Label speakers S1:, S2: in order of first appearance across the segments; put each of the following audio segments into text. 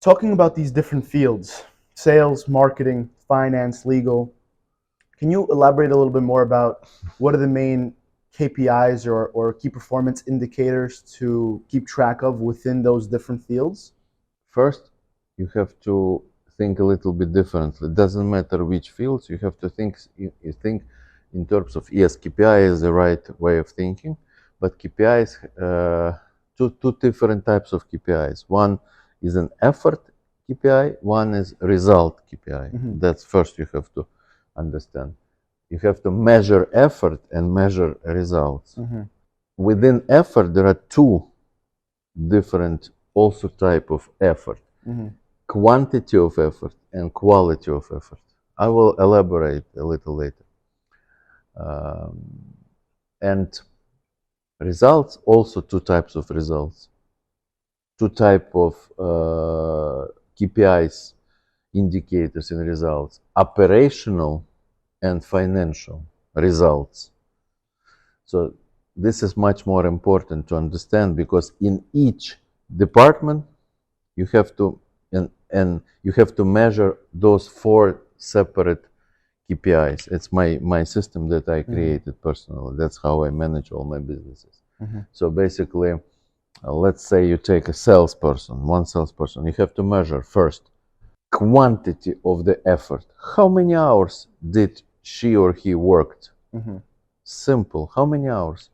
S1: Talking about these different fields, sales, marketing, finance, legal, can you elaborate a little bit more about what are the main KPIs or key performance indicators to keep track of within those different fields?
S2: First, you have to think a little bit differently. It doesn't matter which fields, you have to think in terms of, yes, KPI is the right way of thinking, but KPIs, two different types of KPIs. One is an effort KPI, one is result KPI.
S1: Mm-hmm.
S2: That's first you have to understand. You have to measure effort and measure results.
S1: Mm-hmm.
S2: Within effort, there are two different also type of effort.
S1: Mm-hmm.
S2: Quantity of effort and quality of effort. I will elaborate a little later. And results, also two types of results. Two type of KPIs, indicators in results. Operational and financial results. So this is much more important to understand, because in each department you have to and you have to measure those four separate KPIs. It's my system that I created personally. That's how I manage all my businesses.
S1: Mm-hmm.
S2: So basically, let's say you take a salesperson, one salesperson. You have to measure first quantity of the effort. How many hours did she or he worked?
S1: Mm-hmm.
S2: Simple. How many hours?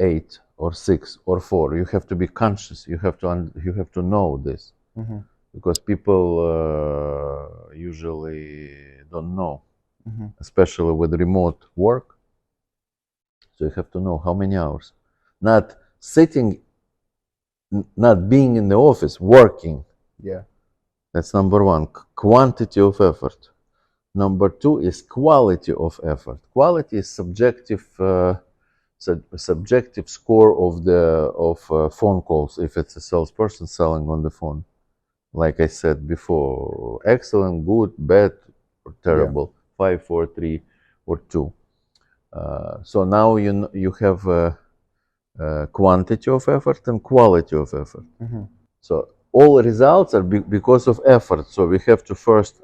S2: 8 or 6 or 4. You have to be conscious. You have to know this,
S1: Mm-hmm.
S2: because people usually don't know,
S1: Mm-hmm.
S2: especially with remote work. So you have to know how many hours. Not sitting, not being in the office, working.
S1: Yeah.
S2: That's number one. Quantity of effort. Number two is quality of effort. Quality is subjective. Subjective score of phone calls, if it's a salesperson selling on the phone. Like I said before, excellent, good, bad, or terrible, 5, 4, 3, or 2. So now you have quantity of effort and quality of effort.
S1: Mm-hmm.
S2: So all results are because of effort. So we have to first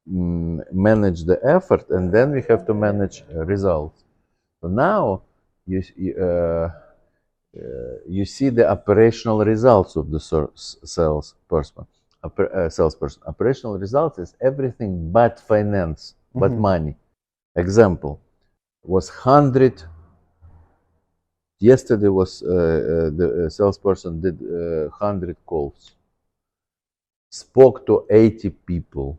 S2: manage the effort, and then we have to manage results. So now you you see the operational results of the salesperson. Operational results is everything but finance, but
S1: Mm-hmm.
S2: money. Example was 100. Yesterday was the salesperson did 100 calls, spoke to 80 people.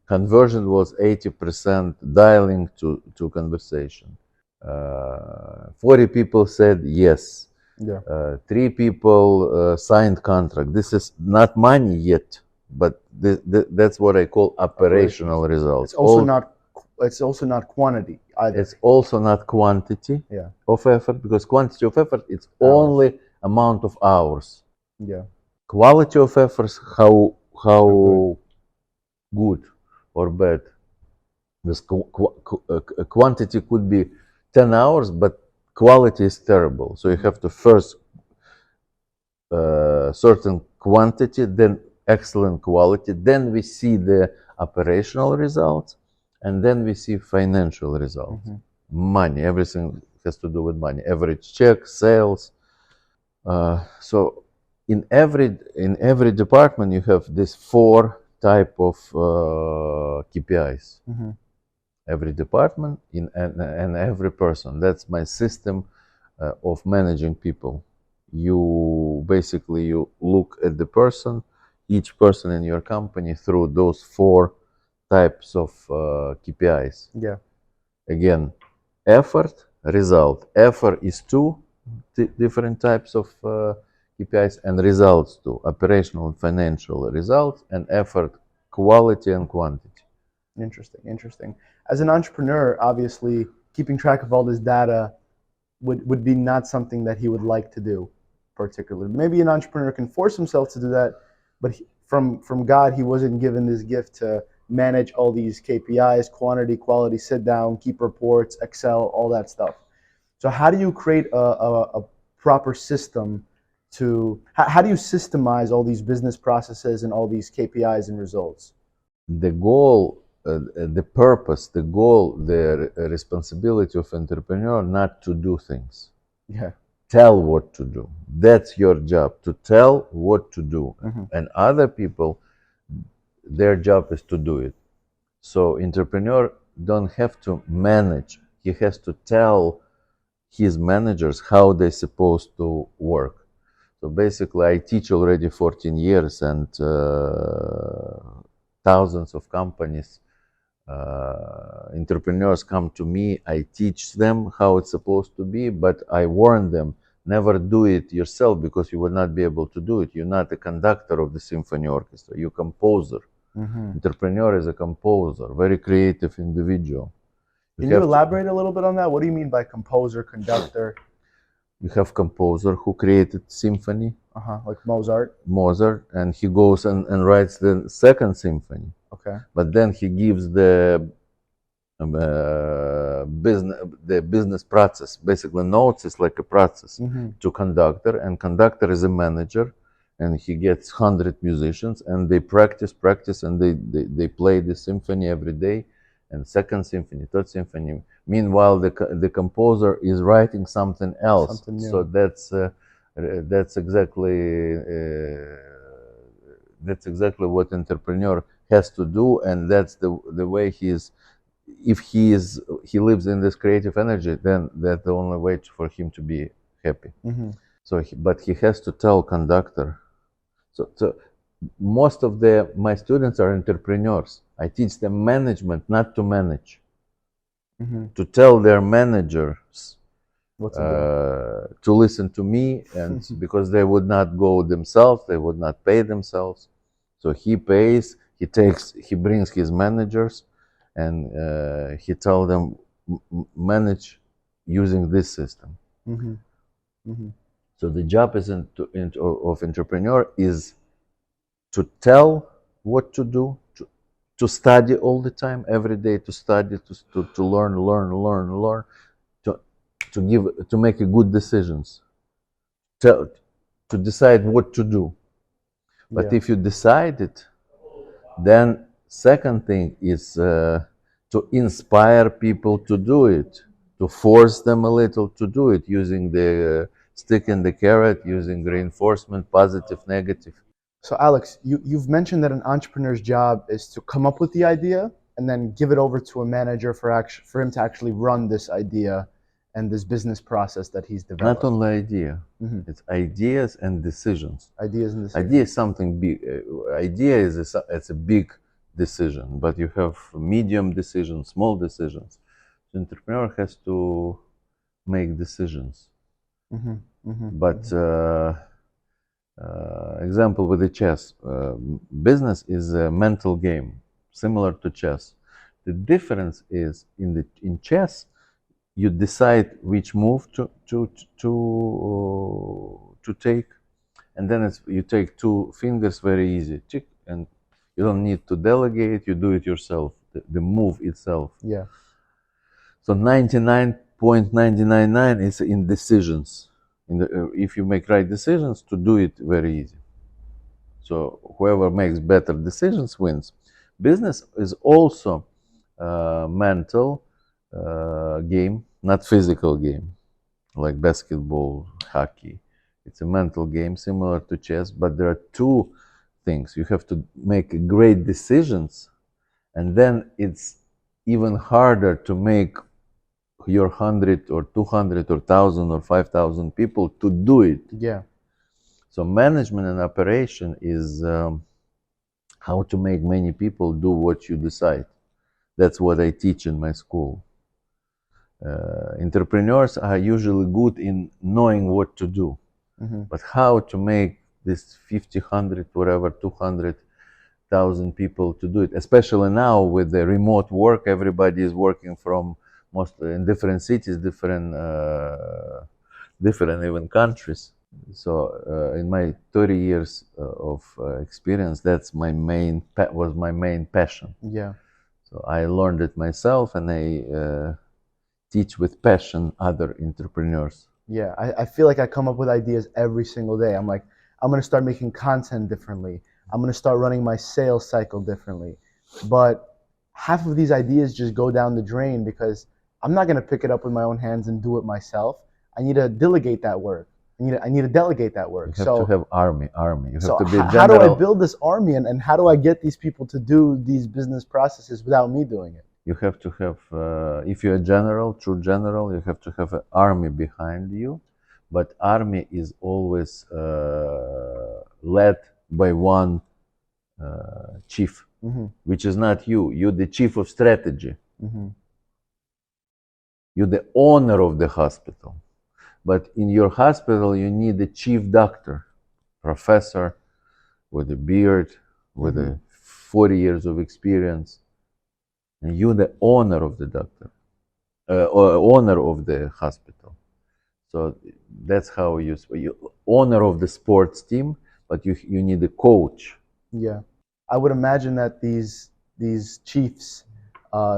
S2: Conversion was 80%, dialing to conversation. 40 people said yes.
S1: Yeah.
S2: 3 people signed contract. This is not money yet, but that's what I call operational results.
S1: It's also not quantity either.
S2: It's also not quantity
S1: Yeah.
S2: of effort, because quantity of effort it's
S1: Hours.
S2: only amount of hours.
S1: Yeah.
S2: Quality of efforts, how good or bad. Because quantity could be 10 hours, but quality is terrible. So you have to first certain quantity, then excellent quality, then we see the operational results, and then we see financial results.
S1: Mm-hmm.
S2: Money, everything has to do with money. Average check, sales. So in every department you have these 4 type of KPIs.
S1: Mm-hmm.
S2: Every department and every person. That's my system of managing people. You basically you look at the person, each person in your company, through those 4 types of KPIs.
S1: Yeah.
S2: Again, effort, result. Effort is 2 different types of KPIs, and results 2: operational and financial results, and effort, quality and quantity.
S1: Interesting. Interesting. As an entrepreneur, obviously, keeping track of all this data would be not something that he would like to do, particularly. Maybe an entrepreneur can force himself to do that, but from God, he wasn't given this gift to manage all these KPIs, quantity, quality, sit down, keep reports, Excel, all that stuff. So how do you create a proper system how do you systemize all these business processes and all these KPIs and results?
S2: The goal, the purpose, the goal, the responsibility of entrepreneur not to do things.
S1: Yeah.
S2: Tell what to do. That's your job, to tell what to do.
S1: Mhm.
S2: And other people, their job is to do it. So entrepreneur don't have to manage. He has to tell his managers how they're supposed to work. So basically, I teach already 14 years, and thousands of companies, entrepreneurs come to me. I teach them how it's supposed to be, but I warn them, never do it yourself because you will not be able to do it. You're not a conductor of the symphony orchestra, you're a composer.
S1: Mhm.
S2: Entrepreneur is a composer, very creative individual.
S1: Can you
S2: have to-
S1: elaborate a little bit on that? What do you mean by composer, conductor?
S2: you have composer who created symphony,
S1: Like Mozart.
S2: Mozart, and he goes and writes the second symphony.
S1: Okay.
S2: But then he gives the business process, basically notes is like a process
S1: Mhm.
S2: to conductor, and conductor is a manager, and he gets 100 musicians, and they practice, and they play the symphony every day, and second symphony, third symphony. Meanwhile, the composer is writing something else.
S1: Something new.
S2: So that's exactly what entrepreneur has to do, and that's the way if he lives in this creative energy, then that's the only way for him to be happy.
S1: Mhm.
S2: So but he has to tell conductor. So most of my students are entrepreneurs. I teach them management, not to manage.
S1: Mhm.
S2: To tell their managers
S1: What to do?
S2: to listen to me, and because they would not go themselves, they would not pay themselves. So he pays, he brings his managers, and he tell them manage using this system.
S1: Mhm. Mhm.
S2: So the job of entrepreneur is to tell what to do, to study all the time, every day, to study, to learn, to make a good decisions, to decide what to do. But
S1: Yeah.
S2: if you decide it, then second thing is to inspire people to do it, to force them a little to do it, using the stick and the carrot, using reinforcement, positive, negative.
S1: So Alex, you've mentioned that an entrepreneur's job is to come up with the idea and then give it over to a manager for him to actually run this idea and this business process that he's developed.
S2: Not only idea,
S1: Mhm.
S2: it's ideas and decisions.
S1: Ideas and decisions.
S2: Idea is something big. Idea it's a big decision, but you have medium decisions, small decisions. The entrepreneur has to make decisions.
S1: Mhm. Mhm.
S2: But example with the chess, business is a mental game, similar to chess. The difference is in chess, you decide which move to take, and then you take two fingers, very easy, tick, and you don't need to delegate. You do it yourself. The move itself.
S1: Yeah.
S2: So 99.999 is in decisions. If you make right decisions, to do it very easy. So whoever makes better decisions wins. Business is also a mental game, not physical game, like basketball, hockey. It's a mental game similar to chess, but there are two things. You have to make great decisions, and then it's even harder to make your 100 or 200 or 1,000 or 5,000 people to do it.
S1: Yeah.
S2: So management and operation is how to make many people do what you decide. That's what I teach in my school. Entrepreneurs are usually good in knowing what to do, but how to make this 50, 100, whatever, 200,000 people to do it, especially now with the remote work, everybody is working from in different cities, different even countries. So in my 30 years of experience, that's was my main passion.
S1: Yeah.
S2: So I learned it myself, and I teach with passion other entrepreneurs.
S1: Yeah, I feel like I come up with ideas every single day. I'm like, I'm gonna start making content differently. I'm gonna start running my sales cycle differently. But half of these ideas just go down the drain because I'm not gonna pick it up with my own hands and do it myself. I need to delegate that work. I need to delegate that
S2: You
S1: work.
S2: have to
S1: So
S2: have army. You have
S1: so
S2: to be
S1: how do I
S2: general.
S1: build this army and how do I get these people to do these business processes without me doing it?
S2: You have to have, if you're a general, true general, you have to have an army behind you. But army is always led by one chief,
S1: Mm-hmm.
S2: which is not you. You're the chief of strategy.
S1: Mm-hmm.
S2: You're the owner of the hospital. But in your hospital, you need a chief doctor, professor with a beard, with
S1: Mm-hmm.
S2: a 40 years of experience. And you're the owner of the doctor, or owner of the hospital. So that's how you owner of the sports team, but you need a coach.
S1: Yeah, I would imagine that these chiefs,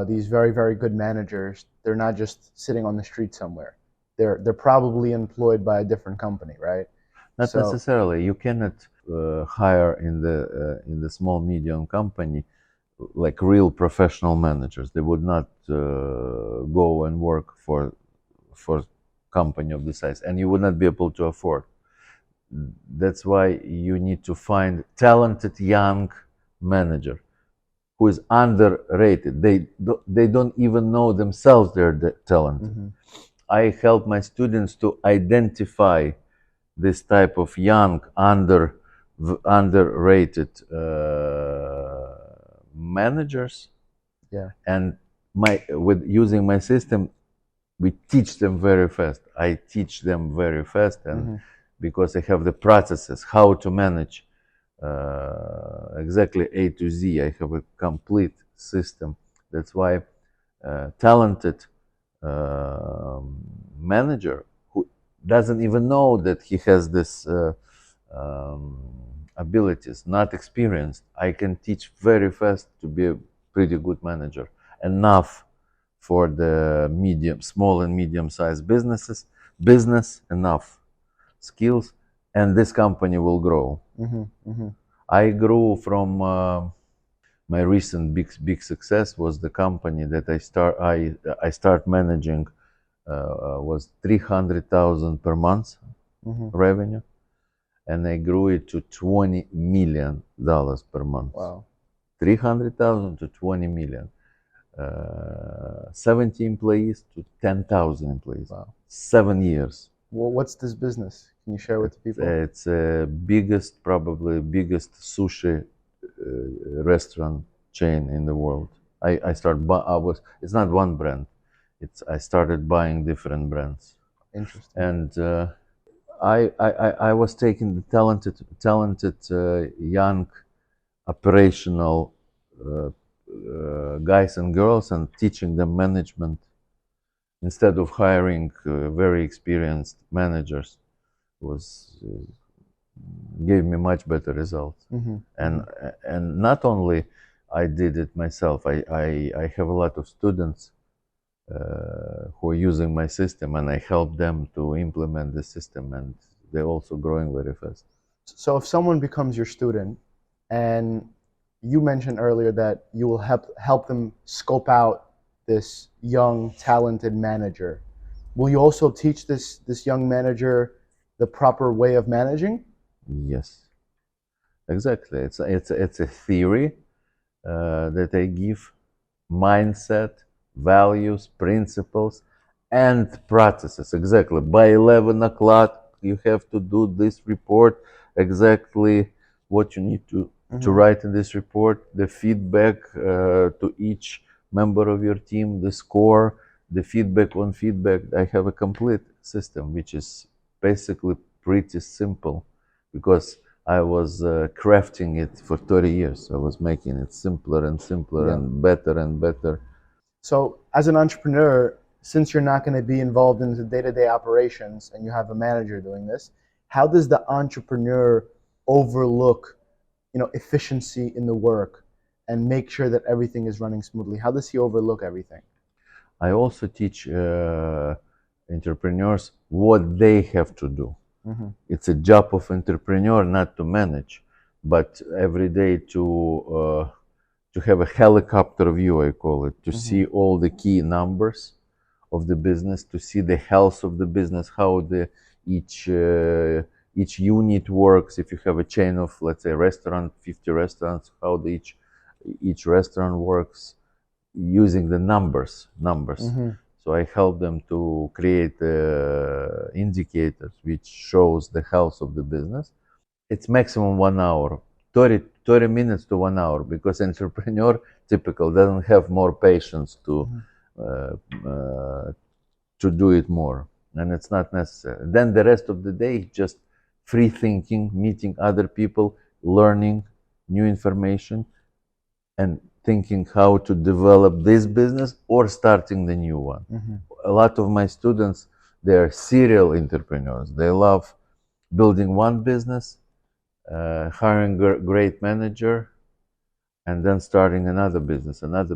S1: these very very good managers, they're not just sitting on the street somewhere. They're probably employed by a different company, right?
S2: Not
S1: So,
S2: necessarily. You cannot hire in the small medium company like real professional managers. They would not go and work for company of this size, and you would not be able to afford. That's why you need to find talented young manager who is underrated. They don't even know themselves they're talented.
S1: mhm,
S2: I help my students to identify this type of young underrated managers,
S1: yeah,
S2: and my with using my system we teach them very fast. I teach them very fast, and
S1: mhm,
S2: because I have the processes how to manage exactly A to Z, I have a complete system. That's why talented manager who doesn't even know that he has this um, abilities, not experienced, I can teach very fast to be a pretty good manager. Enough for the medium, small and medium-sized business enough skills, and this company will grow.
S1: mhm, mhm,
S2: I grew from my recent big success was the company that I start managing was 300,000 per month
S1: mhm.
S2: revenue, and I grew it to $20 million per month.
S1: Wow,
S2: 300,000 to 20 million. 70 employees to 10,000 employees.
S1: wow.
S2: 7 years.
S1: Well, what's this business? Can you share with the people?
S2: It's biggest, probably biggest sushi restaurant chain in the world. I start. I was. It's not one brand. I started buying different brands,
S1: Interesting.
S2: and I was taking the talented young operational guys and girls and teaching them management instead of hiring very experienced managers. Was gave me much better results.
S1: Mhm,
S2: and
S1: mhm.
S2: and not only I did it myself. I have a lot of students who are using my system, and I help them to implement the system, and they're also growing very fast.
S1: So if someone becomes your student, and you mentioned earlier that you will help them scope out this young talented manager, will you also teach this young manager the proper way of managing?
S2: Yes, exactly. It's a theory that I give, mindset, values, principles, and processes. Exactly. By 11 o'clock, you have to do this report, exactly what you need to
S1: Hmm.
S2: write in this report, the feedback to each member of your team, the score, the feedback on feedback. I have a complete system, which is basically pretty simple because I was crafting it for 30 years. I was making it simpler and simpler
S1: Yeah.
S2: and better and better.
S1: So as an entrepreneur, since you're not going to be involved in the day-to-day operations and you have a manager doing this, how does the entrepreneur overlook, efficiency in the work and make sure that everything is running smoothly? How does he overlook everything?
S2: I also teach entrepreneurs what they have to do.
S1: Mhm.
S2: It's a job of entrepreneur not to manage, but every day to have a helicopter view, I call it, to see all the key numbers of the business, to see the health of the business, how the each unit works. If you have a chain of, let's say, restaurant, 50 restaurants, how each restaurant works using the numbers.
S1: Mhm.
S2: So I help them to create indicators which shows the health of the business. It's maximum 1 hour, 30 minutes to 1 hour, because entrepreneur typical doesn't have more patience
S1: Mhm.
S2: uh, uh, to do it more, and it's not necessary. Then the rest of the day just free thinking, meeting other people, learning new information, and thinking how to develop this business or starting the new one.
S1: Mhm.
S2: A lot of my students, they are serial entrepreneurs. They love building one business, hiring a great manager, and then starting another business, another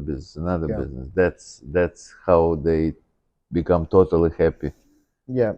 S1: Yeah.
S2: business. That's how they become totally happy.
S1: Yeah.